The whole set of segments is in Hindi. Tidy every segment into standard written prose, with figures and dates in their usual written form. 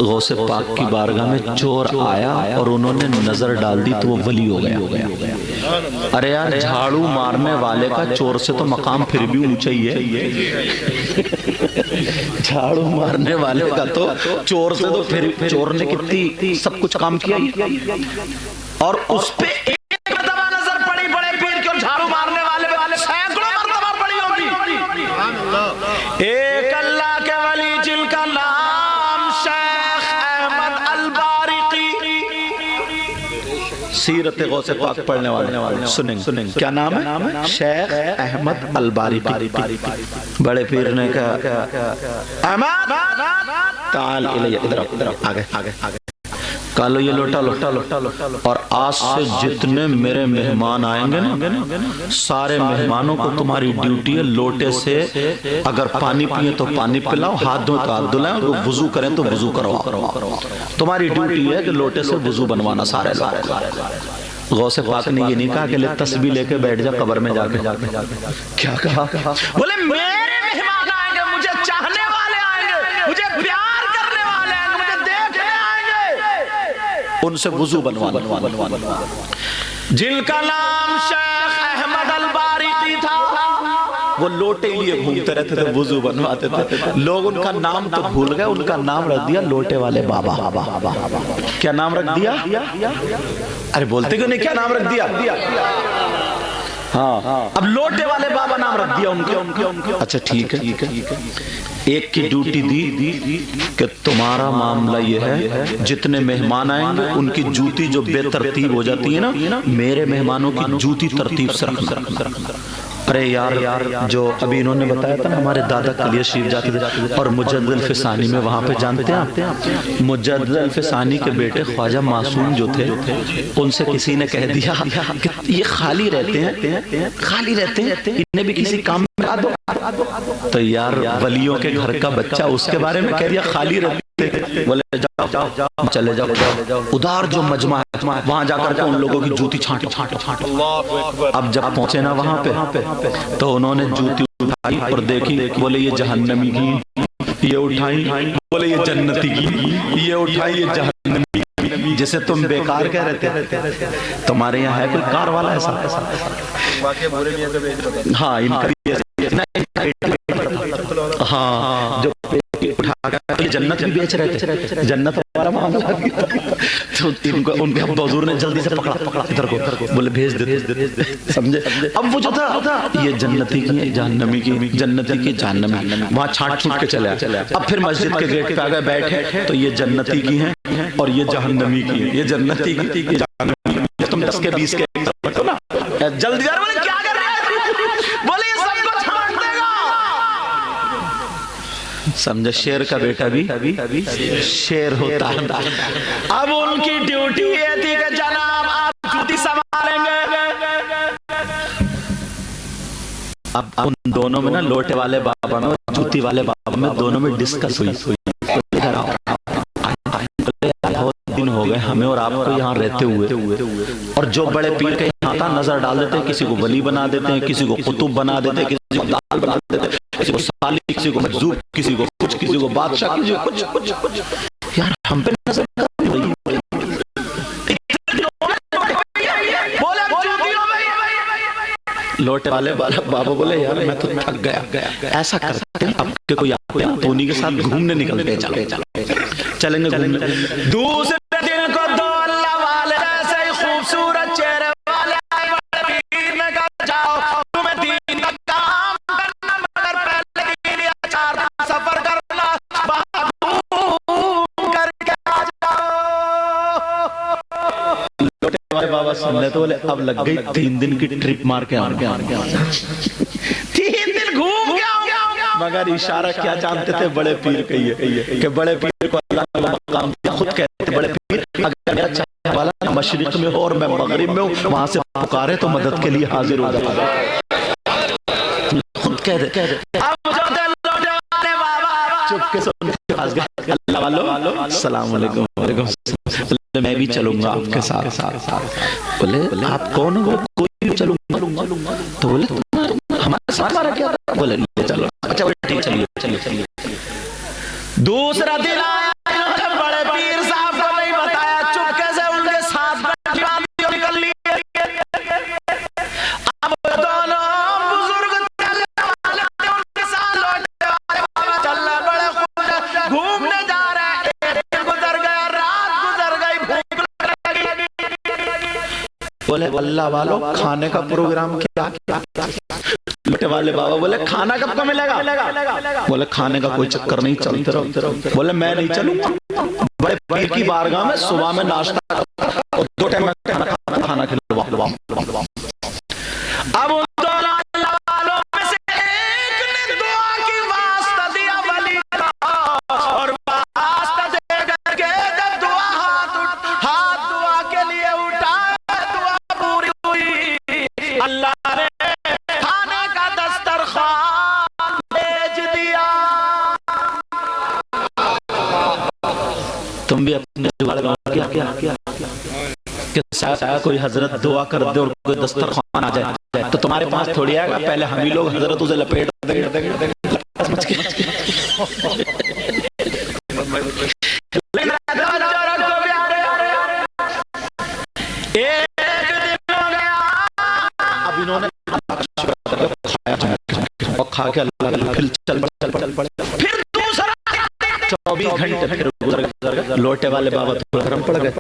गौसे पाक की बारगाह में चोर आया और उन्होंने नजर डाल दी तो वो वली हो गया। अरे यार, झाड़ू मारने वाले का चोर से तो मकाम फिर भी ऊंचा ही है। झाड़ू मारने वाले का तो चोर से तो फिर चोर ने कितनी सब कुछ काम किया और उस पे एक मर्तबा नजर पड़ी बड़े पीर की और झाड़ू मारने वाले सैकड़ों मर्तबा पड़ी होगी। एक अल्लाह के वली जिनका नाम शेख अहमद अलबारिकी, सीरत गौसे पाक पढ़ने वाले सुनेंगे क्या नाम है? शेख अहमद अलबारिकी। बड़े पीर ने कहा अहमद ताल इधर आगे कालो ये लोटा और आज से जितने मेरे मेहमान आएंगे ना, सारे मेहमानों को तुम्हारी ड्यूटी है लोटे से अगर पानी पिए तो पानी पिलाओ, हाथ धो तो हाथ धुलाएं, और वुजू करें तो वुजू करवाओ। तुम्हारी ड्यूटी है कि लोटे से वुजू बनवाना सारे लोग। गौसे पाक ने ये नहीं कहा कि ले तस्बीह लेके बैठ जा कब्र में जाके क्या कहा? बोले मेरे मेहमान आएंगे, मुझे चाहने वाले आएंगे, मुझे प्यार करने वाले आएंगे, मुझे देखने आएंगे, उनसे वुजू बनवा। जिनका नाम शेख अहमद अलबारिकी था, वो लोटे लिए घूमते रहते थे, वुजू बनवाते थे। लोग उनका नाम तो भूल गए, उनका नाम रख दिया लोटे वाले बाबा। क्या नाम रख दिया? अरे बोलते क्यों नहीं, क्या नाम रख दिया? हाँ, अब लोटे वाले बाबा नाम रख दिया उनके। अच्छा ठीक है। एक की ड्यूटी दी कि तुम्हारा मामला ये है, जितने मेहमान आएंगे उनकी जूती जो बेतरतीब हो जाती है ना, मेरे मेहमानों की जूती तरतीब से रखना। अरे यार, जो अभी इन्होंने बताया था ना, हमारे दादा कलिया शरीफ जाते थे और मुजद्दल फिसानी में वहां पे जानते हैं, मुजद्दल फिसानी के बेटे ख्वाजा मासूम जो थे, उनसे किसी ने कह दिया कि ये खाली रहते हैं, इन्हें भी किसी काम में ला दो। तो यार, वलियों के घर का बच्चा उसके बारे में कह दिया खाली रहते। बोले जाओ चले जाओ उधार जो मजमा है वहां जाकर के उन लोगों की जूती छांटो। अब जब पहुंचे ना वहां पे, तो उन्होंने जूती उठाई और देखी, बोले ये जहन्नमी की, ये उठाई, बोले ये जन्नती की, ये उठाई, ये जहन्नमी की। जिसे तुम बेकार कह रहे थे, तुम्हारे यहाँ है कोई कार वाला ऐसा? हाँ, इनका हाँ, जो उठा कर जन्नत भी बेच रहे थे, जन्नत वाला मामला। तो इनको उनके हुजूर ने जल्दी से पकड़ा इधर को, बोले भेज दे, समझे? अब वो जो था, ये जन्नती की जहन्नमी की, जन्नती की जहन्नमी, वहां छांट के चले। अब फिर मस्जिद के गेट पे आ गए, बैठे, तो ये जन्नती की है और ये जहन्नमी की है, ये जन्नती की जहन्नमी। तुम 10 के 20 के ना, जल्दी यार, बोले क्या कर रहे हैं? बोले ये सबको छांट देगा। समझे? शेर का बेटा भी शेर होता है। अब उनकी ड्यूटी ये थी कि जनाब आप जूती संभालेंगे। अब उन दोनों में ना, लोटे वाले बाबा में और जूती वाले बाबा में, दोनों में डिस्कस हुई। इधर आओ, बहुत दिन हो गए हमें और आपको यहाँ रहते हुए, और जो बड़े पीर के यहाँ था नजर डाल देते हैं, किसी को वली बना देते हैं, किसी को कुतुब बना देते हैं, किसी को दाल बना देते हैं, किसी को सालिक, किसी को मजूब, किसी को कुछ, किसी को बादशाह, किसी को कुछ। यार हम पे नजर लोटे वाले बाबा बोले यार मैं तो थक गया, ऐसा करते हैं अब के कोई आते हैं तो उन्हीं के साथ घूमने निकलते हैं, चलेंगे घूमने। दूसरे दिन को दो अल्लाह वाले ऐसे ही खूबसूरत चेहरे वाले पीर ने कहा जाओ तुम्हें दीन का काम करना, मगर पहले के लिए 4 सफर करना, करके आ जाओ। लोटे वाले बाबा सुनने तो बोले अब लग गई 3 दिन की ट्रिप मार के आने 3 दिन घूम गया, मगर इशारा क्या जानते थे बड़े पीर कहिए कि बड़े पीर को अल्लाह ने मकाम दिया। खुद कहते थे बड़े पीर अगर मेरा चाहने वाला मशरिक में हो और मैं मगरिब में हूँ, वहां से पुकारे तो मदद के लिए हाजिर हो जाता। खुद कहते चुपके से अल्लाह वालों अस्सलाम वालेकुम, मैं भी चलूंगा आपके साथ। बोले आप कौन हो? कोई भी चलूंगा। तो बोले हमारे साथ हमारा क्या? बोले चलो। अच्छा चलिए। दूसरा दिन बोले अल्लाह वालों खाने का प्रोग्राम क्या क्या क्या? लोटे वाले बाबा बोले खाना कब को मिलेगा? बोले खाने का कोई चक्कर नहीं, चलते रहो। बोले मैं नहीं चलूंगा, बड़े पीर की बारगाह में सुबह में नाश्ता और 2 टाइम खाना खिलवा। अब तुम भी अपने क्या कोई हजरत दुआ कर दे और कोई दस्तरखान आ जाए तो तुम्हारे पास थोड़ी आएगा, पहले हम ही लोग हजरत उसे लपेट देंगे। अब इन्होंने खा के अल्लाह फिर चल पड़े, फिर दूसरा 24 घंटे फिर गुजर गए। लोटे वाले बाबा थोड़ा गरम पड़ गए,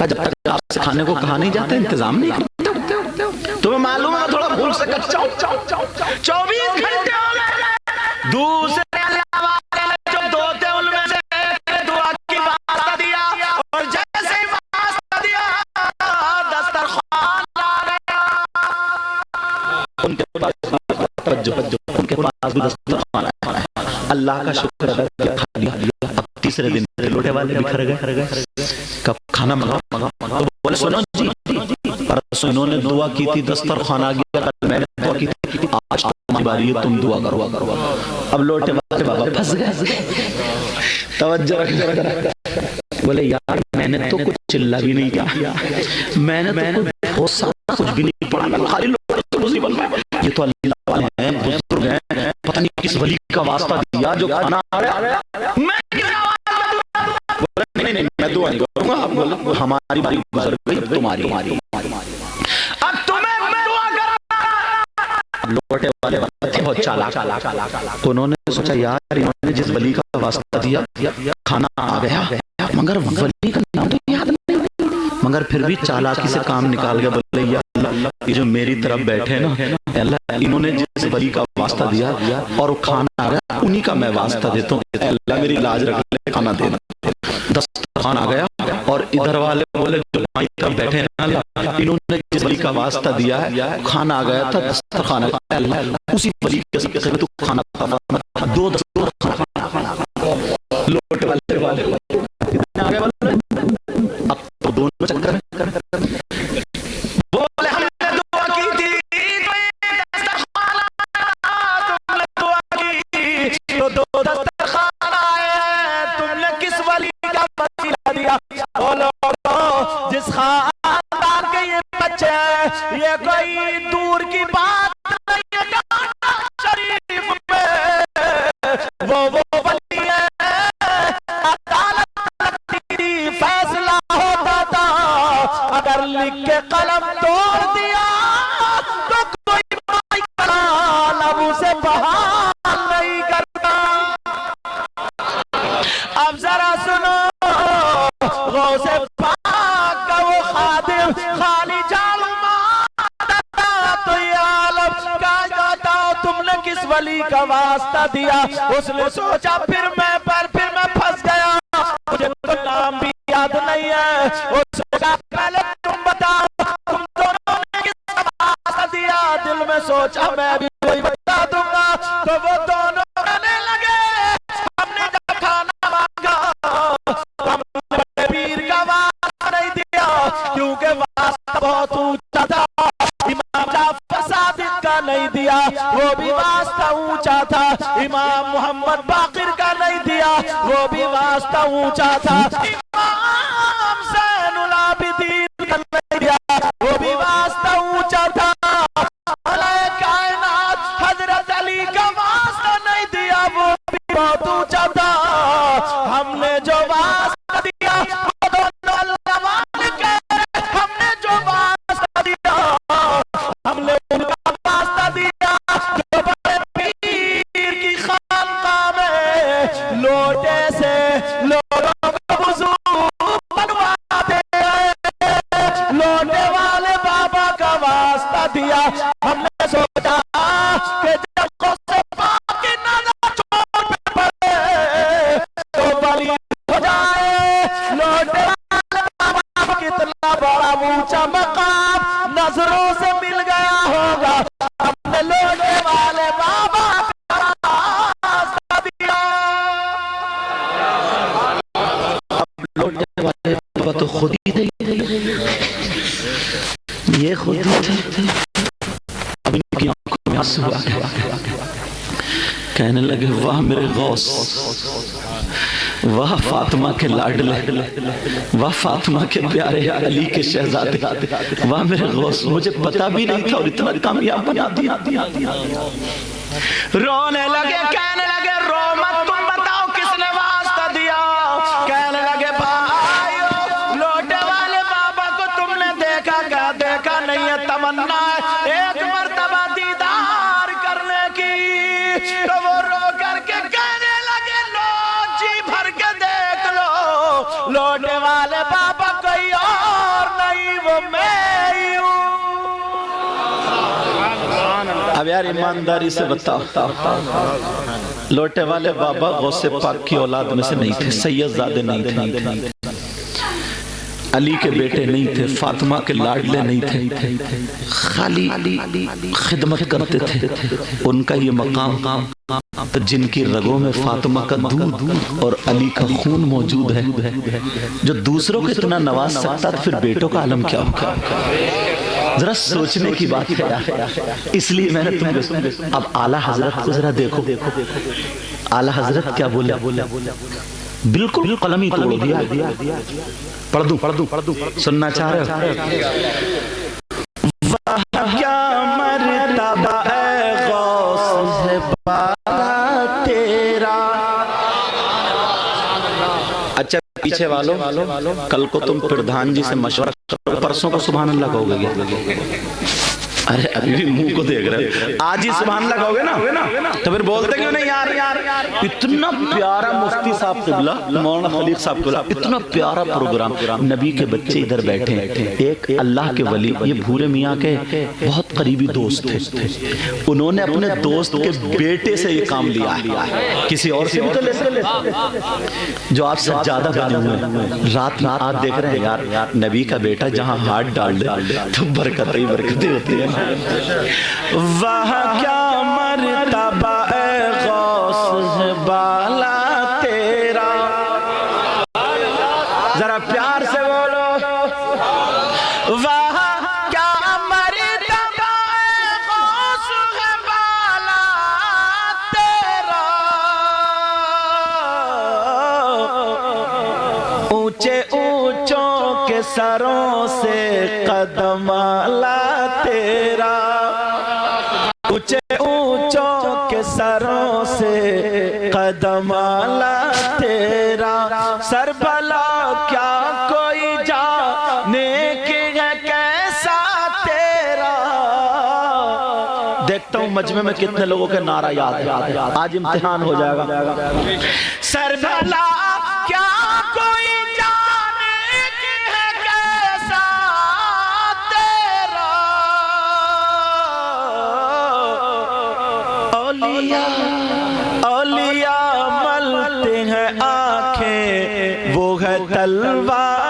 जब तक आपसे खाने को कहा नहीं जाता इंतजाम नहीं करते। तुम्हें मालूम है थोड़ा भूल से कच्चा 24 घंटे हो गए। दूसरे जो 2 थे उनमें से एक दुआ की वास्ता दिया और जैसे ही वास्ता दिया दस्तरखान आ गया। उनके पास भी दस्तरखान आया। अल्लाह का शुक्र अदा किया, खा लिया। अब तीसरे दिन लोटे वाले बिखर गए, कब खाना मंगाओ। तो बोले सुनो जी, परसों इन्होंने दुआ की थी, दस्तरखान आ गया, कल मैंने दुआ की थी, आज तुम्हारी बारी है, तुम दुआ करो। अब लोटे वाले बाबा फंस गए। तवज्जो रख। बोले यार मैंने तो कुछ चिल्ला भी नहीं किया, मैंने तो बहुत सारा कुछ भी नहीं पढ़ा, खाली लोग तो मुसीबत में। ये तो अल्लाह वाले हैं, बुजुर्ग हैं, पता नहीं किस वली का वास्ता दिया जो खाना आ रहा। मैं नहीं मैं दुआ नहीं करूंगा। आप बोलो हमारी बारी गुजर गई, तुम्हारी। अब तुम्हें मैं दुआ करूंगा। लोटे वाले थे बहुत चालाक, उन्होंने सोचा यार इन्होंने जिस वली का वास्ता दिया खाना आ गया, मगर वली का नाम तो याद नहीं, मगर फिर भी चालाकी से काम निकाल के बोले या अल्लाह, ये जो मेरी तरफ बैठे ना अल्लाह, इन्होंने जिस वली का वास्ता दिया और वो खाना आ गया, उन्हीं का मैं वास्ता देता हूँ, अल्लाह मेरी लाज रख ले, खाना देना। दस्तरखान आ गया और इधर वाले बोले जो माई तरफ बैठे हैं अल्लाह, इन्होंने जिस वली का वास्ता दिया है खाना आ गया था, दस्तरखान अल्लाह उसी वली के साथ तू खाना खा। 2 दस्तरखान लोट वाले अब तो दोनों चक्कर बोले हमने दुआ की थी, तुमने दुआ की तो 2 दस्तरखान आए, तुमने किस वली का वसीला दिया? बोलो जिस खानदान के ये बच्चे हैं, ये कोई दूर की बात नहीं है, शरीफ में वो वली है। फैसला होता था, अगर लिख के कलम तोड़ दिया तो कोई माई का लब उसे बहाल नहीं करता। अब जरा सुनो, गौसे पाक का वो खादिम खाली जालू मारता तो ये आलम का बताओ तुमने किस वली का वास्ता दिया? उसने सोचा फिर मैं फंस गया, मुझे तो नाम भी याद नहीं है। वो सोचा पहले तुम बताओ तुम दोनों ने किसका वास्ता दिया? दिल में सोचा मैं भी वही बता दूंगा। तो वो दोनों कहने लगे हमने जब खाना मांगा हमने पीर का वास्ता नहीं दिया, क्योंकि वास्ता बहुत ऊंचा था। इमाम जाफर सादिक का नहीं दिया, वो भी वास्ता ऊंचा था। इमाम मोहम्मद बाकिर का नहीं दिया, वो भी वास्ता ऊंचा था। इमाम ज़ैनुल आबिदीन का नहीं दिया, वो भी वास्ता ऊंचा था। औलिया कायनात हजरत अली का वास्ता नहीं दिया, वो भी बहुत ऊंचा था। हमने जो वास्ता दिया वो दोनों अल्लाह वाले के, हमने जो वास्ता दिया हमने उनका वास्ता दिया जो बड़े पीर की खानकाह में लोटे से लोगों को वुज़ू लौटने वाले बाबा तो खुद ही थे, ये खुद ही थे। अब इनकी आंखों में आंसू आ गए, कहने लगे वाह मेरे गौस, वाह फातिमा के लाडले, वाह फातिमा के प्यारे अली के शहजादे, वाह मेरे गौस, मुझे पता भी नहीं था और इतना कामयाब बना दिया। रोने लगे, कहने लगे रो मत, तुम बताओ किसने वास्ता दिया। कहने लगे भाइयों, लौटे वाले बाबा को तुमने देखा क्या? देखा नहीं है, तमन्ना है एक मर्तबा दीदार करने की। तो वो रो करके कहने लगे लो जी भर के देख लो, लौटे वाले बाबा कोई और नहीं, वो मैं ही हूँ। अब यार ईमानदारी से बताओ, लौटे वाले बाबा गौसे पाक की औलाद में से नहीं थे, सैयदजादे नहीं थे, अली के बेटे नहीं थे, फातिमा के लाडले नहीं थे, खाली खिदमत करते थे। उनका ये मकाम तो जिनकी रगों में फातिमा का दूध और अली का खून मौजूद है, जो दूसरों को इतना नवाज सकता था, फिर बेटों का आलम क्या होगा? जरा सोचने की बात है यार। इसलिए मैंने तुमको, अब आला हजरत को जरा देखो, आला हजरत क्या बोले, बिल्कुल कलम ही तोड़ दिया। पढ़ दूं, सुनना चाह रहे हो? वाह क्या मर्तबा है गौस है बाला तेरा। अच्छा पीछे वालों, कल को तुम प्रधान जी से मशवरा करो, परसों को सुभान अल्लाह कहोगे। अरे अभी भी मुंह को देख रहे हो, आज ही सुभान अल्लाह कहोगे ना, तो फिर बोलते क्यों नहीं यार? इतना प्यारा मुफ्ती साहब किबला, मौलाना खलीक साहब किबला, इतना प्यारा प्रोग्राम, नबी के बच्चे इधर बैठे, एक अल्लाह के वली, ये भूरे मियाँ के बहुत करीबी दोस्त थे, उन्होंने अपने दोस्त के बेटे से ये काम लिया है, किसी और से भी तो ले सकते, जो आप सज्जादा बने हुए रात आज देख रहे हैं यार, नबी का बेटा जहाँ हाथ डाल दे तो बरकत ही बरकतें होती है। वाह क्या मर्तबा है गौस है बाला तेरा, जरा प्यार से बोलो। वाह क्या मर्तबा है गौस है बाला तेरा, ऊंचे ऊंचों के सरों से कदम आला तेरा, ऊंचे ऊंचों के सरों से कदम आला तेरा, सर भला क्या कोई जाने की है कैसा तेरा। देखता हूं मजमे में कितने लोगों के नारा याद है, आज इम्तिहान हो जाएगा। सर भला क्या कोई जाने की है कैसा तेरा, औलिया मलते हैं आंखें, वो है तलवार